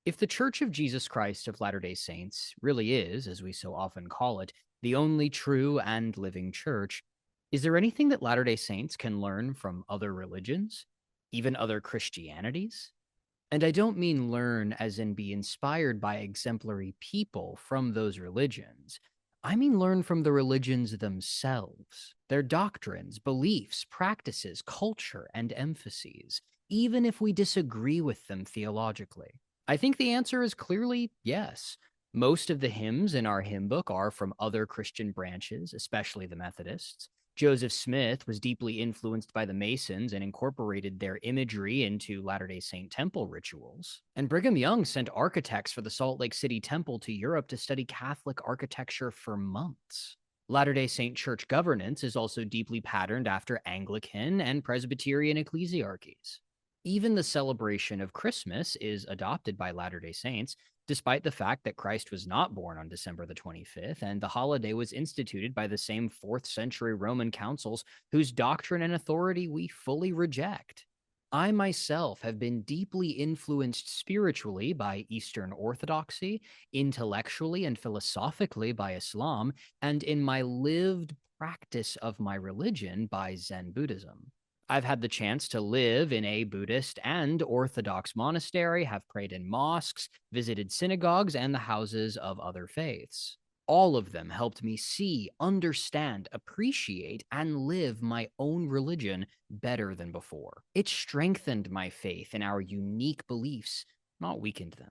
If the Church of Jesus Christ of Latter-day Saints really is, as we so often call it, the only true and living church, is there anything that Latter-day Saints can learn from other religions, even other Christianities? And I don't mean learn as in be inspired by exemplary people from those religions. I mean learn from the religions themselves, their doctrines, beliefs, practices, culture, and emphases, even if we disagree with them theologically. I think the answer is clearly yes. Most of the hymns in our hymn book are from other Christian branches, especially the Methodists. Joseph Smith was deeply influenced by the Masons and incorporated their imagery into Latter-day Saint temple rituals. And Brigham Young sent architects for the Salt Lake City Temple to Europe to study Catholic architecture for months. Latter-day Saint church governance is also deeply patterned after Anglican and Presbyterian ecclesiarchies. Even the celebration of Christmas is adopted by Latter-day Saints, despite the fact that Christ was not born on December the 25th, and the holiday was instituted by the same 4th century Roman councils whose doctrine and authority we fully reject. I myself have been deeply influenced spiritually by Eastern Orthodoxy, intellectually and philosophically by Islam, and in my lived practice of my religion by Zen Buddhism. I've had the chance to live in a Buddhist and Orthodox monastery, have prayed in mosques, visited synagogues, and the houses of other faiths. All of them helped me see, understand, appreciate, and live my own religion better than before. It strengthened my faith in our unique beliefs, not weakened them.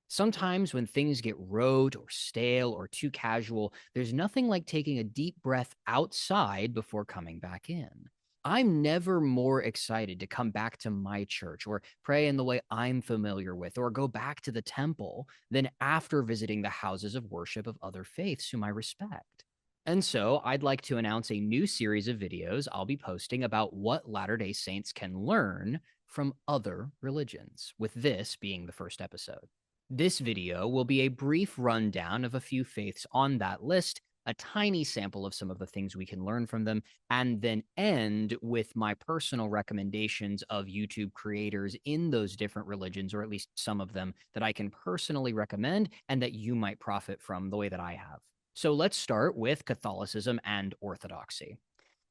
Sometimes when things get rote or stale or too casual, there's nothing like taking a deep breath outside before coming back in. I'm never more excited to come back to my church or pray in the way I'm familiar with or go back to the temple than after visiting the houses of worship of other faiths whom I respect. And so I'd like to announce a new series of videos I'll be posting about what Latter-day Saints can learn from other religions, with this being the first episode. This video will be a brief rundown of a few faiths on that list, a tiny sample of some of the things we can learn from them, and then end with my personal recommendations of YouTube creators in those different religions, or at least some of them that I can personally recommend and that you might profit from the way that I have. So let's start with Catholicism and Orthodoxy.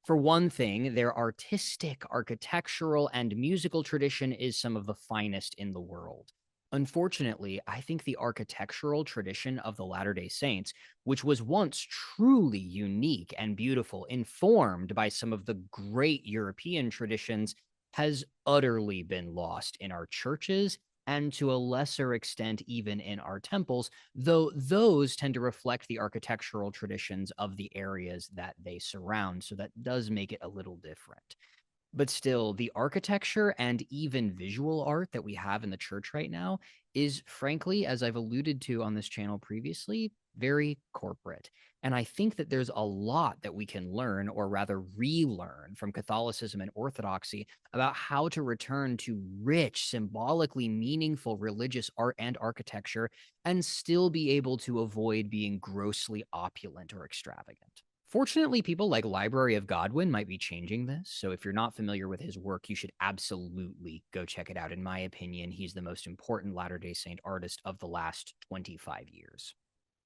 For one thing, their artistic, architectural, and musical tradition is some of the finest in the world. Unfortunately, I think the architectural tradition of the Latter-day Saints, which was once truly unique and beautiful, informed by some of the great European traditions, has utterly been lost in our churches and to a lesser extent even in our temples, though those tend to reflect the architectural traditions of the areas that they surround. So that does make it a little different. But still, the architecture and even visual art that we have in the church right now is, frankly, as I've alluded to on this channel previously, very corporate. And I think that there's a lot that we can learn, or rather relearn, from Catholicism and Orthodoxy about how to return to rich, symbolically meaningful religious art and architecture and still be able to avoid being grossly opulent or extravagant. Fortunately, people like Library of Godwin might be changing this. So if you're not familiar with his work, you should absolutely go check it out. In my opinion, he's the most important Latter-day Saint artist of the last 25 years.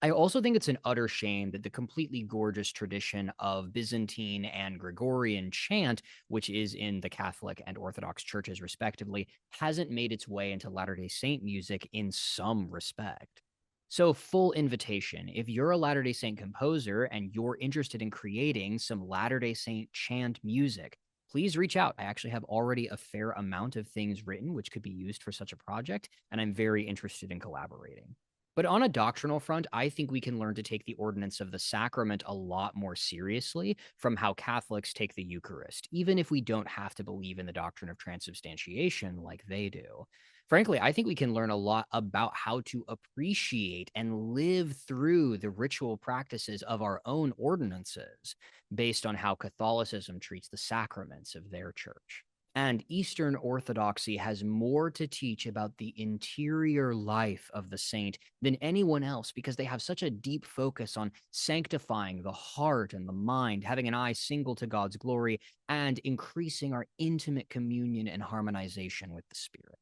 I also think it's an utter shame that the completely gorgeous tradition of Byzantine and Gregorian chant, which is in the Catholic and Orthodox churches respectively, hasn't made its way into Latter-day Saint music in some respect. So, full invitation. If you're a Latter-day Saint composer and you're interested in creating some Latter-day Saint chant music, please reach out. I actually have already a fair amount of things written which could be used for such a project, and I'm very interested in collaborating. But on a doctrinal front, I think we can learn to take the ordinance of the sacrament a lot more seriously from how Catholics take the Eucharist, even if we don't have to believe in the doctrine of transubstantiation like they do. Frankly, I think we can learn a lot about how to appreciate and live through the ritual practices of our own ordinances based on how Catholicism treats the sacraments of their church. And Eastern Orthodoxy has more to teach about the interior life of the saint than anyone else because they have such a deep focus on sanctifying the heart and the mind, having an eye single to God's glory, and increasing our intimate communion and harmonization with the Spirit.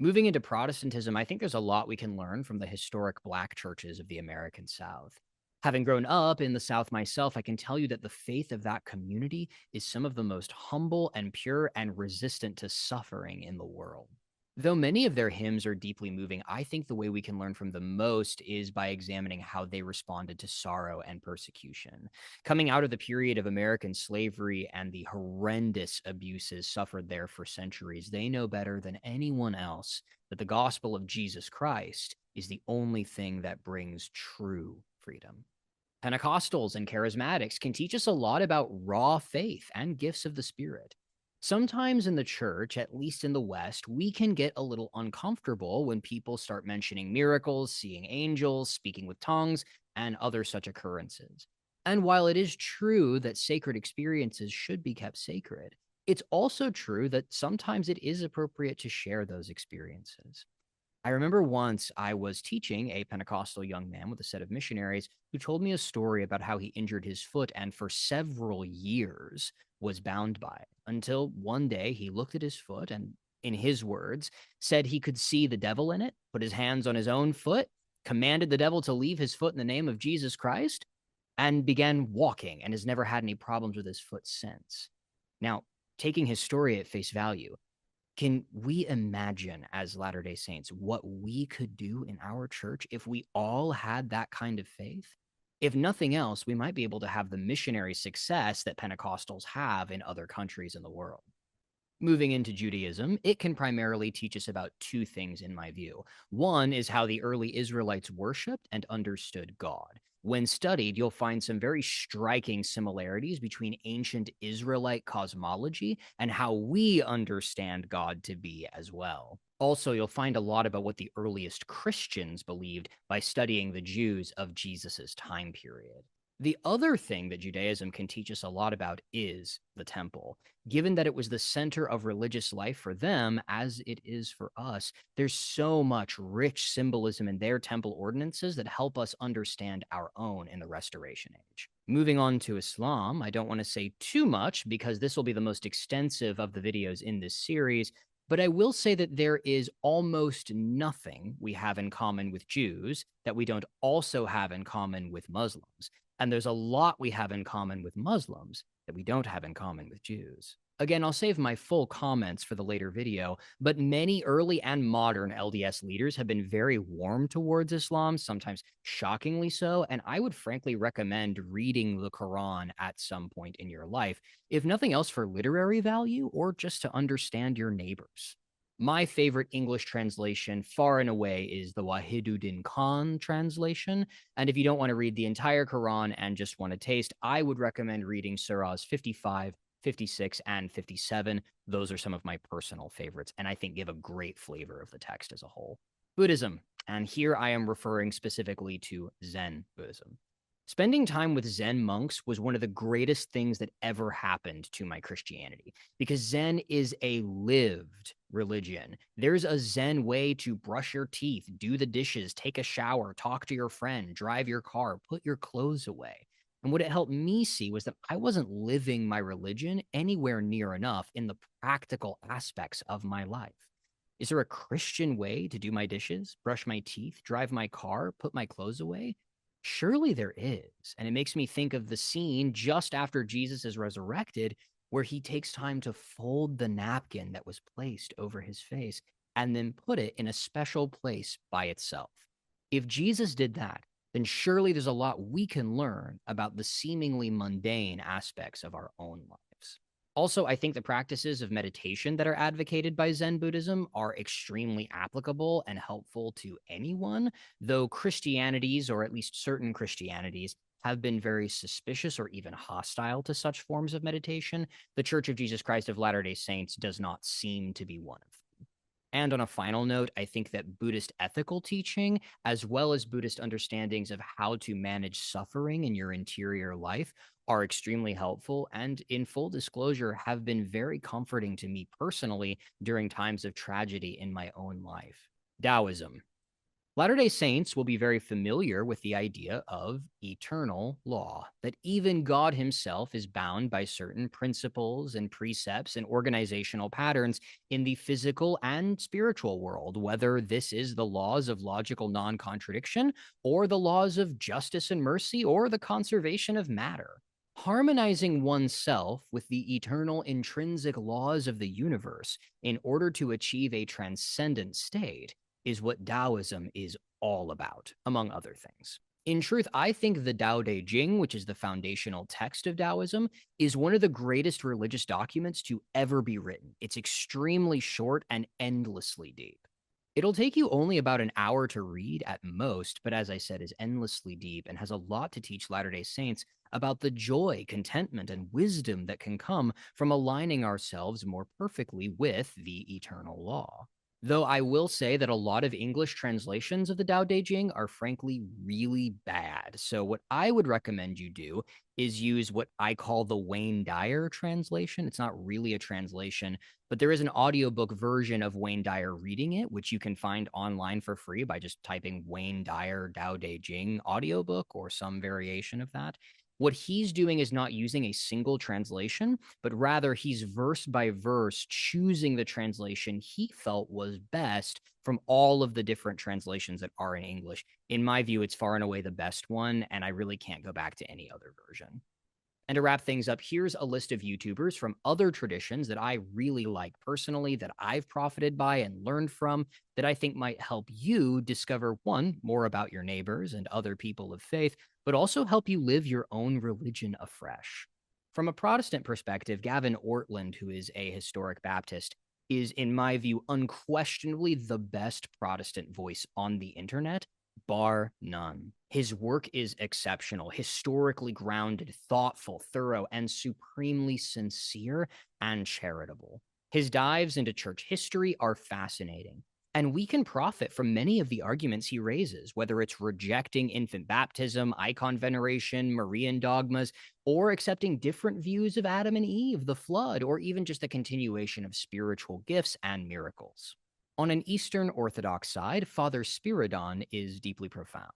Moving into Protestantism, I think there's a lot we can learn from the historic Black churches of the American South. Having grown up in the South myself, I can tell you that the faith of that community is some of the most humble and pure and resistant to suffering in the world. Though many of their hymns are deeply moving, I think the way we can learn from them most is by examining how they responded to sorrow and persecution. Coming out of the period of American slavery and the horrendous abuses suffered there for centuries, they know better than anyone else that the gospel of Jesus Christ is the only thing that brings true freedom. Pentecostals and charismatics can teach us a lot about raw faith and gifts of the Spirit. Sometimes in the church, at least in the West, we can get a little uncomfortable when people start mentioning miracles, seeing angels, speaking with tongues, and other such occurrences. And while it is true that sacred experiences should be kept sacred, it's also true that sometimes it is appropriate to share those experiences. I remember once I was teaching a Pentecostal young man with a set of missionaries who told me a story about how he injured his foot and for several years was bound by it until one day he looked at his foot and, in his words, said he could see the devil in it, put his hands on his own foot, commanded the devil to leave his foot in the name of Jesus Christ, and began walking and has never had any problems with his foot since. Now, taking his story at face value, can we imagine as Latter day Saints what we could do in our church if we all had that kind of faith? If nothing else, we might be able to have the missionary success that Pentecostals have in other countries in the world. Moving into Judaism, it can primarily teach us about two things, in my view. One is how the early Israelites worshiped and understood God. When studied, you'll find some very striking similarities between ancient Israelite cosmology and how we understand God to be as well. Also, you'll find a lot about what the earliest Christians believed by studying the Jews of Jesus's time period. The other thing that Judaism can teach us a lot about is the temple. Given that it was the center of religious life for them, as it is for us, there's so much rich symbolism in their temple ordinances that help us understand our own in the Restoration Age. Moving on to Islam, I don't want to say too much because this will be the most extensive of the videos in this series, but I will say that there is almost nothing we have in common with Jews that we don't also have in common with Muslims. And there's a lot we have in common with Muslims that we don't have in common with Jews. Again, I'll save my full comments for the later video, but many early and modern LDS leaders have been very warm towards Islam, sometimes shockingly so, and I would frankly recommend reading the Quran at some point in your life, if nothing else for literary value or just to understand your neighbors. My favorite English translation, far and away, is the Wahiduddin Khan translation. And if you don't want to read the entire Quran and just want to taste, I would recommend reading surahs 55, 56, and 57. Those are some of my personal favorites, and I think give a great flavor of the text as a whole. Buddhism, and here I am referring specifically to Zen Buddhism. Spending time with Zen monks was one of the greatest things that ever happened to my Christianity because Zen is a lived religion. There's a Zen way to brush your teeth, do the dishes, take a shower, talk to your friend, drive your car, put your clothes away. And what it helped me see was that I wasn't living my religion anywhere near enough in the practical aspects of my life. Is there a Christian way to do my dishes, brush my teeth, drive my car, put my clothes away? Surely there is. And it makes me think of the scene just after Jesus is resurrected, where he takes time to fold the napkin that was placed over his face and then put it in a special place by itself. If Jesus did that, then surely there's a lot we can learn about the seemingly mundane aspects of our own lives. Also, I think the practices of meditation that are advocated by Zen Buddhism are extremely applicable and helpful to anyone, though Christianities, or at least certain Christianities, have been very suspicious or even hostile to such forms of meditation. The Church of Jesus Christ of Latter-day Saints does not seem to be one of them. And on a final note, I think that Buddhist ethical teaching, as well as Buddhist understandings of how to manage suffering in your interior life, are extremely helpful and, in full disclosure, have been very comforting to me personally during times of tragedy in my own life. Taoism. Latter-day Saints will be very familiar with the idea of eternal law, that even God himself is bound by certain principles and precepts and organizational patterns in the physical and spiritual world, whether this is the laws of logical non-contradiction or the laws of justice and mercy or the conservation of matter. Harmonizing oneself with the eternal intrinsic laws of the universe in order to achieve a transcendent state is what Taoism is all about, among other things. In truth, I think the Tao Te Ching, which is the foundational text of Taoism, is one of the greatest religious documents to ever be written. It's extremely short and endlessly deep. It'll take you only about an hour to read at most, but as I said, is endlessly deep and has a lot to teach Latter-day Saints about the joy, contentment, and wisdom that can come from aligning ourselves more perfectly with the eternal law. Though I will say that a lot of English translations of the Tao Te Ching are frankly really bad. So what I would recommend you do is use what I call the Wayne Dyer translation. It's not really a translation, but there is an audiobook version of Wayne Dyer reading it, which you can find online for free by just typing Wayne Dyer Tao Te Ching audiobook or some variation of that. What he's doing is not using a single translation, but rather he's verse by verse choosing the translation he felt was best from all of the different translations that are in English. In my view, it's far and away the best one, and I really can't go back to any other version. And to wrap things up, here's a list of YouTubers from other traditions that I really like personally, that I've profited by and learned from, that I think might help you discover one, more about your neighbors and other people of faith, but also help you live your own religion afresh. From a Protestant perspective, Gavin Ortland, who is a historic Baptist, is, in my view, unquestionably the best Protestant voice on the internet, bar none. His work is exceptional, historically grounded, thoughtful, thorough, and supremely sincere and charitable. His dives into church history are fascinating, and we can profit from many of the arguments he raises, whether it's rejecting infant baptism, icon veneration, Marian dogmas, or accepting different views of Adam and Eve, the flood, or even just the continuation of spiritual gifts and miracles. On an Eastern Orthodox side, Father Spiridon is deeply profound.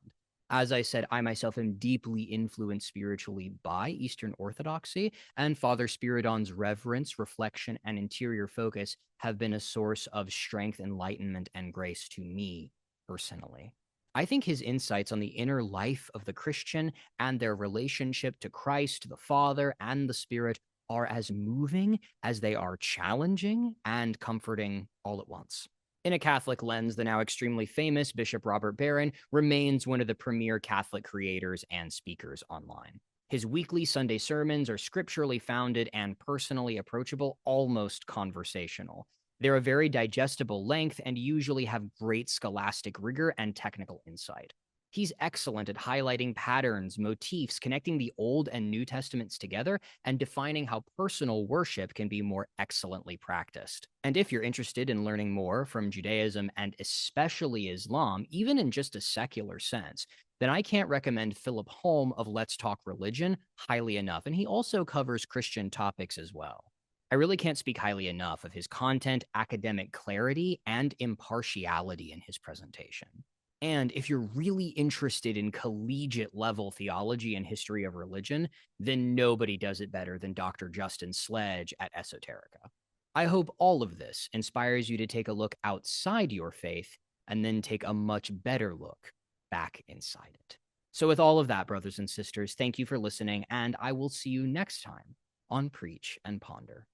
As I said, I myself am deeply influenced spiritually by Eastern Orthodoxy, and Father Spiridon's reverence, reflection, and interior focus have been a source of strength, enlightenment, and grace to me personally. I think his insights on the inner life of the Christian and their relationship to Christ, the Father, and the Spirit are as moving as they are challenging and comforting all at once. In a Catholic lens, the now extremely famous Bishop Robert Barron remains one of the premier Catholic creators and speakers online. His weekly Sunday sermons are scripturally founded and personally approachable, almost conversational. They're a very digestible length and usually have great scholastic rigor and technical insight. He's excellent at highlighting patterns, motifs, connecting the Old and New Testaments together, and defining how personal worship can be more excellently practiced. And if you're interested in learning more from Judaism and especially Islam, even in just a secular sense, then I can't recommend Philip Holm of Let's Talk Religion highly enough. And he also covers Christian topics as well. I really can't speak highly enough of his content, academic clarity, and impartiality in his presentation. And if you're really interested in collegiate level theology and history of religion, then nobody does it better than Dr. Justin Sledge at Esoterica. I hope all of this inspires you to take a look outside your faith and then take a much better look back inside it. So, with all of that, brothers and sisters, thank you for listening, and I will see you next time on Preach and Ponder.